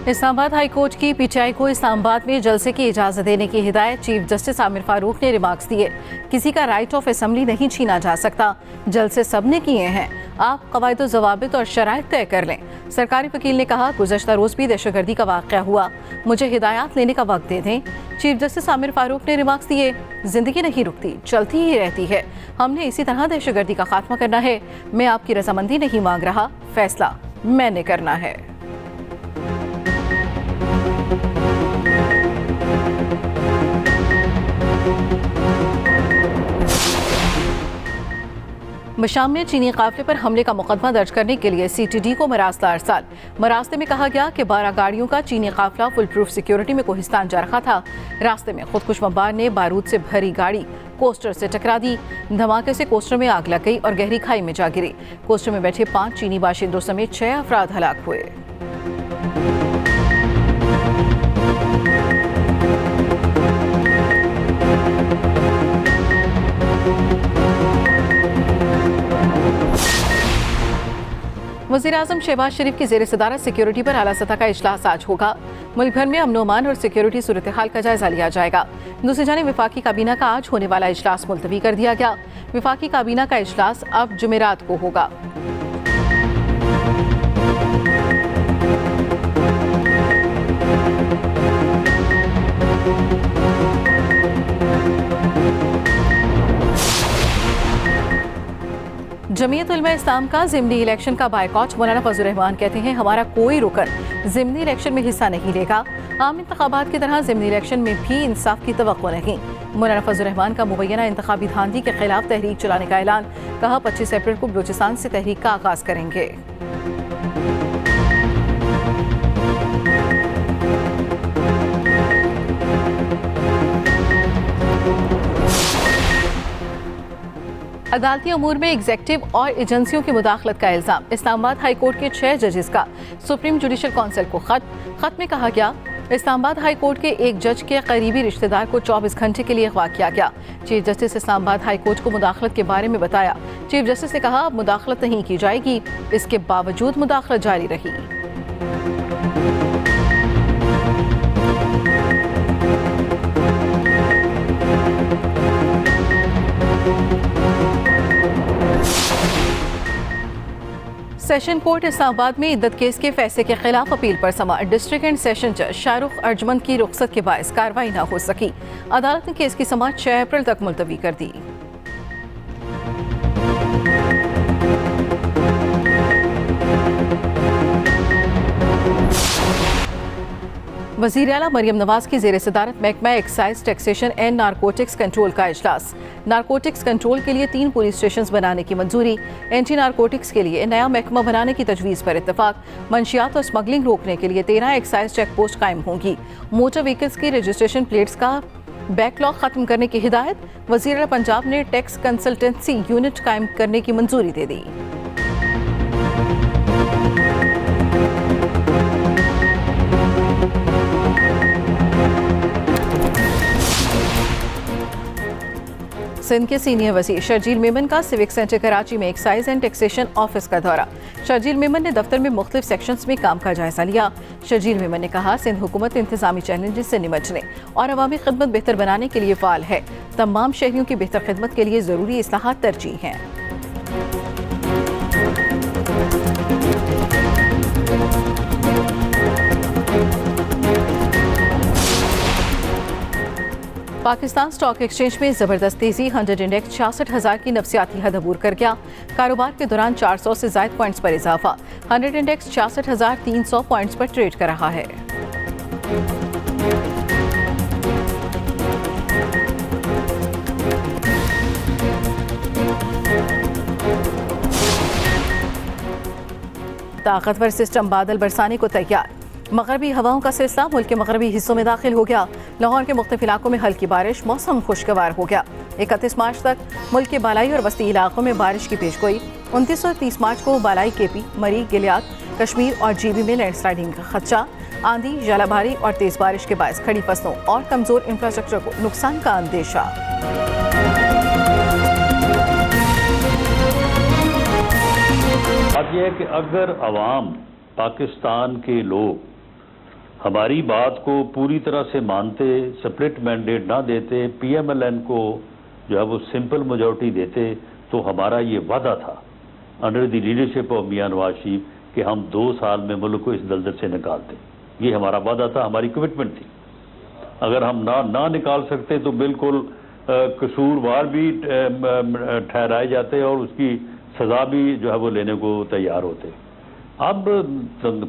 Islamabad high court की PTI को इस्लामाबाद में जलसे की इजाजत देने की हिदायत। चीफ जस्टिस आमिर फारूक ने रिमार्क्स दिए, किसी का राइट ऑफ असेंबली नहीं छीना जा सकता, जलसे सबने किए हैं, आप कवायद ज़वाबित और शराइत तय कर लें। सरकारी वकील ने कहा, गुज़श्ता रोज़ भी दहशतगर्दी का वाक़या हुआ, मुझे हिदायत लेने का वक्त दे दें। चीफ जस्टिस आमिर फारूक ने रिमार्क्स दिए, जिंदगी नहीं रुकती, चलती ही रहती है, हमने इसी तरह दहशतगर्दी का खात्मा करना है। मैं आपकी रजामंदी नहीं मांग रहा, फैसला मैंने करना है। मशाम में चीनी काफिले पर हमले का मुकदमा दर्ज करने के लिए सीटीडी को मरासला अरसाल। मरासले में कहा गया कि 12 गाड़ियों का चीनी काफिला फुल प्रूफ सिक्योरिटी में कोहिस्तान जा रहा था। रास्ते में खुदकुश बमबार ने बारूद से भरी गाड़ी कोस्टर से टकरा दी। धमाके से कोस्टर में आग लग गई और गहरी खाई में जा गिरी। कोस्टर में बैठे 5 चीनी बाशिंदों समेत 6 अफराद हलाक हुए। वज़ीर-ए-आज़म शहबाज शरीफ की ज़ेर सदारत सिक्योरिटी पर आला सतह का इजलास आज होगा। मुल्क भर में अमन अमान और सिक्योरिटी सूरत हाल का जायजा लिया जाएगा। दूसरी जानिब वफाकी काबीना का आज होने वाला इजलास मुलतवी कर दिया गया। वफाकी काबीना का इजलास अब जुमेरात को होगा। जमीयत उलमा इस्लाम का ज़िमनी इलेक्शन का बायकॉट। मौलाना फजल रहमान कहते हैं, हमारा कोई रुकन ज़िमनी इलेक्शन में हिस्सा नहीं लेगा। आम इंतखाबात की तरह ज़िमनी इलेक्शन में भी इंसाफ की तवक्को नहीं। मौलाना फजल रहमान का मुबैना इंतखाबी धांधली के खिलाफ तहरीक चलाने का ऐलान। कहा, 25 अप्रैल को बलूचिस्तान से तहरीक का आगाज करेंगे। अदालती अमूर में एग्जेक्टिव और एजेंसियों की मुदाखलत का इल्जाम। इस्लामाबाद हाई कोर्ट के 6 जजेस का सुप्रीम जुडिशल काउंसिल को खत में कहा गया, इस्लामाबाद हाई कोर्ट के एक जज के करीबी रिश्तेदार को 24 घंटे के लिए अगवा किया गया। Chief justice Islamabad high court को मुदाखलत के बारे में बताया। चीफ जस्टिस ने कहा, अब मुदाखलत नहीं की जाएगी, इसके बावजूद मुदाखलत जारी रही। सेशन कोर्ट इस्लामाबाद में इद्दत केस के फैसले के खिलाफ अपील पर समा। डिस्ट्रिक्ट एंड सेशन जज शाहरुख अर्जमंद की रुख्सत के बायस कार्रवाई न हो सकी। अदालत ने केस की समाअत 6 अप्रैल तक मुलतवी कर दी। वज़ीर आला मरियम नवाज की ज़ेर सदारत महकमा excise taxation and narcotics control का इजलास। नारकोटिक्स कंट्रोल के लिए 3 पुलिस स्टेशन बनाने की मंजूरी। एंटी नारकोटिक्स के लिए नया महकमा बनाने की तजवीज़ पर इत्तफाक। मंशियात और स्मगलिंग रोकने के लिए 13 एक्साइज चेक पोस्ट कायम होंगी। मोटर व्हीकल्स की रजिस्ट्रेशन प्लेट्स का बैकलॉग खत्म करने की हिदायत। वज़ीर आला पंजाब ने टैक्स कंसल्टेंसी यूनिट कायम करने की मंजूरी दे दी। सिंध के सीनियर वज़ीर शर्जील मेमन का सिविक सेंटर कराची में एक्साइज एंड टैक्सेशन ऑफिस का दौरा। शर्जील मेमन ने दफ्तर में मुख्तलिफ सेक्शंस में काम का जायजा लिया। शर्जील मेमन ने कहा, सिंध हुकूमत इंतजामी चैलेंजेस से निपटने और अवामी खिदमत बेहतर बनाने के लिए फ़ाल है। तमाम शहरियों की बेहतर खिदमत के लिए ज़रूरी इस्लाहात तरजीह हैं। पाकिस्तान स्टॉक एक्सचेंज में जबरदस्त तेजी। 100 इंडेक्स 66,000 की नफसियाती हद अबूर कर गया। कारोबार के दौरान 400 से ज़ायद पॉइंट्स पर इजाफा। 100 इंडेक्स 66,300 पॉइंट्स पर ट्रेड कर रहा है। ताकतवर सिस्टम बादल बरसाने को तैयार। मगरबी हवाओं का सिलसिला मुल्क के मगरबी हिस्सों में दाखिल हो गया। लाहौर के मुख्तलिफ इलाकों में हल्की बारिश, मौसम खुशगवार हो गया। 31 मार्च तक मुल्क के बालाई और वस्ती इलाकों में बारिश की पेशगोई। 29 और 30 मार्च को बालाई केपी, मरी, गिलियात, कश्मीर और जीबी में लैंडस्लाइडिंग का खदशा। आंधी, जलाभारी और तेज बारिश के बायस खड़ी फसलों और कमजोर इंफ्रास्ट्रक्चर को नुकसान का अंदेशा। बात यह है कि अगर अवाम, पाकिस्तान के लोग हमारी बात को पूरी तरह से मानते, स्प्लिट मैंडेट ना देते, PMLN को जो है वो सिंपल मेजॉरिटी देते, तो हमारा ये वादा था अंडर द लीडरशिप ऑफ मियां नवाज शरीफ कि हम 2 साल में मुल्क को इस दलदल से निकालते। ये हमारा वादा था, हमारी कमिटमेंट थी। अगर हम ना निकाल सकते तो बिल्कुल कसूरवार भी ठहराए जाते और उसकी सजा भी जो है वो लेने को तैयार होते। अब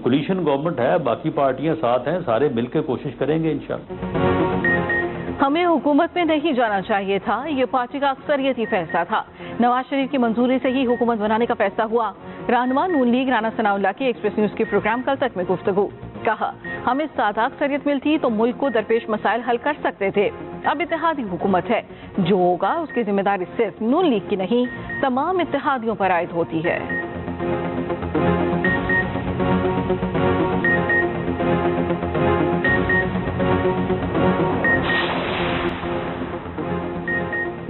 कोलिशन गवर्नमेंट है, बाकी पार्टियां साथ हैं, सारे मिलकर कोशिश करेंगे इंशाल्लाह। हमें हुकूमत में नहीं जाना चाहिए था, ये पार्टी का अक्सरियती फैसला था। नवाज शरीफ की मंजूरी से ही हुकूमत बनाने का फैसला हुआ। रहनुमा नून लीग राना सनाउल्लाह की एक्सप्रेस न्यूज के प्रोग्राम कल तक में गुफ्तगू। कहा, हमें सादा अक्सरियत मिलती तो मुल्क को दरपेश मसाइल हल कर सकते थे। अब इत्तेहादी हुकूमत है, जो होगा उसकी जिम्मेदारी सिर्फ नून लीग की नहीं, तमाम इत्तेहादियों पर आयद होती है।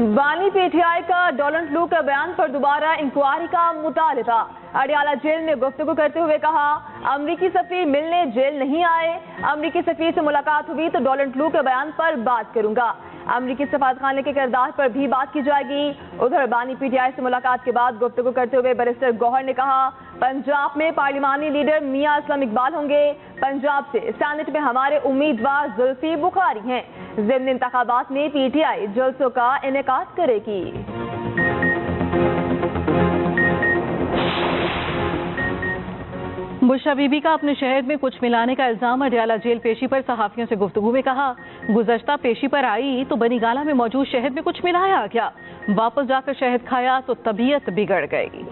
बानी PTI का डोनाल्ड लू के बयान पर दोबारा इंक्वायरी का मुतालबा। अडियाला जेल में गुफ्तगू करते हुए कहा, अमरीकी सफीर मिलने जेल नहीं आए, अमरीकी सफीर से मुलाकात हुई तो डोनाल्ड लू के बयान पर बात करूंगा। अमरीकी सफारतखाने के किरदार पर भी बात की जाएगी। उधर बानी PTI से मुलाकात के बाद गुफ्तगू करते हुए बैरिस्टर गौहर ने कहा, पंजाब में पार्लिमानी लीडर मियां असलम इकबाल होंगे। पंजाब से सेनेट में हमारे उम्मीदवार जुल्फी बुखारी हैं। ज़िमनी इंतखाबात में PTI जलसों का इनेकाद करेगी। बुशरा बीबी का अपने शहर में कुछ मिलाने का इल्जाम। अडियाला जेल पेशी पर सहाफियों से गुफ्तगू में कहा, गुज़श्ता पेशी पर आई तो बनीगाला में मौजूद शहद में कुछ मिलाया गया, वापस जाकर शहद खाया तो तबीयत बिगड़ गई।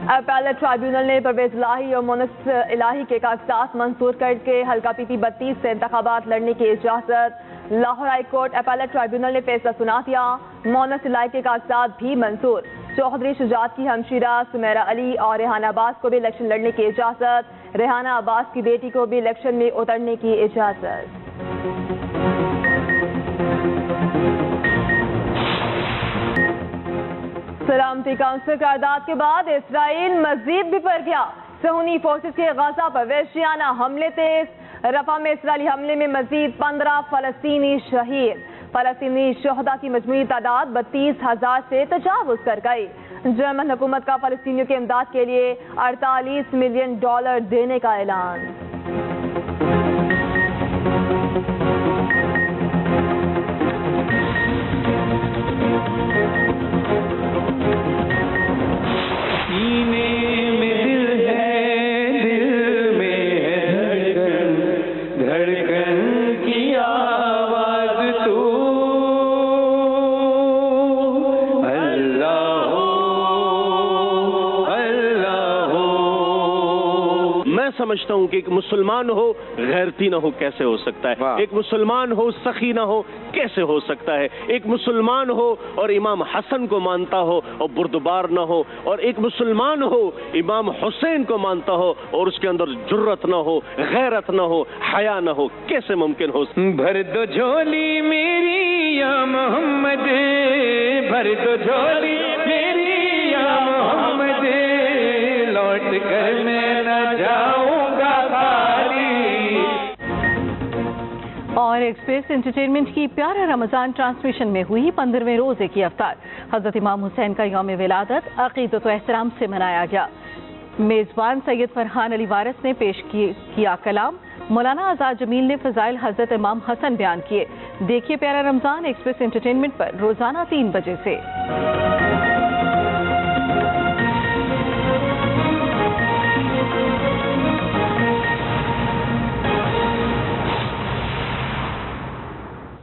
अपैलेट ट्राइब्यूनल ने परवेज इलाही और मोनस इलाही के कागजात मंजूर करके हल्का PP 32 से इंतखाबात लड़ने की इजाजत। Lahore high court appellate tribunal ने फैसला सुना दिया, मोनस इलाही के कागजात भी मंजूर। चौधरी शुजात की हमशीरा सुमेरा अली और रेहाना अब्बास को भी इलेक्शन लड़ने की इजाजत। रेहाना अब्बास की बेटी को भी इलेक्शन में उतरने की इजाजत। सलामती काउंसिल करारदाद के बाद इसराइल मजीद भी पर गया। सहूनी फोर्सेस के गाजा पर वहशियाना हमले तेज। रफा में इसराइली हमले में मजीद 15 फलस्तीनी शहीद। फलस्तीनी शहदा की मजमूई तादाद 32,000 से तजावुज कर गई। जर्मन हुकूमत का फलस्तीनियों की इमदाद के लिए $48 मिलियन देने का ऐलान। समझता हूँ कि एक मुसलमान हो गैरती ना हो कैसे हो सकता है, एक मुसलमान हो सखी ना हो कैसे हो सकता है, एक मुसलमान हो और इमाम हसन को मानता हो और बुर्दबार ना हो, और एक मुसलमान हो इमाम हुसैन को मानता हो और उसके अंदर जुर्रत ना हो, गैरत ना हो, हया ना हो, कैसे मुमकिन हो। भर दो झोली मेरी या मोहम्मद, भर दो झोली मेरी या मोहम्मद, लौट कर मैं न जाऊंगा खाली। और एक्सप्रेस एंटरटेनमेंट की प्यारा रमजान ट्रांसमिशन में हुई 15वें रोजे की अफ्तार। हजरत इमाम हुसैन का यौम विलादत अकीदत व एहतराम से मनाया गया। मेजबान सैयद फरहान अली वारिस ने पेश किया कलाम। मौलाना आजाद जमील ने फजाइल हजरत इमाम हसन बयान किए। देखिए प्यारा रमजान एक्सप्रेस एंटरटेनमेंट पर रोजाना 3 बजे से।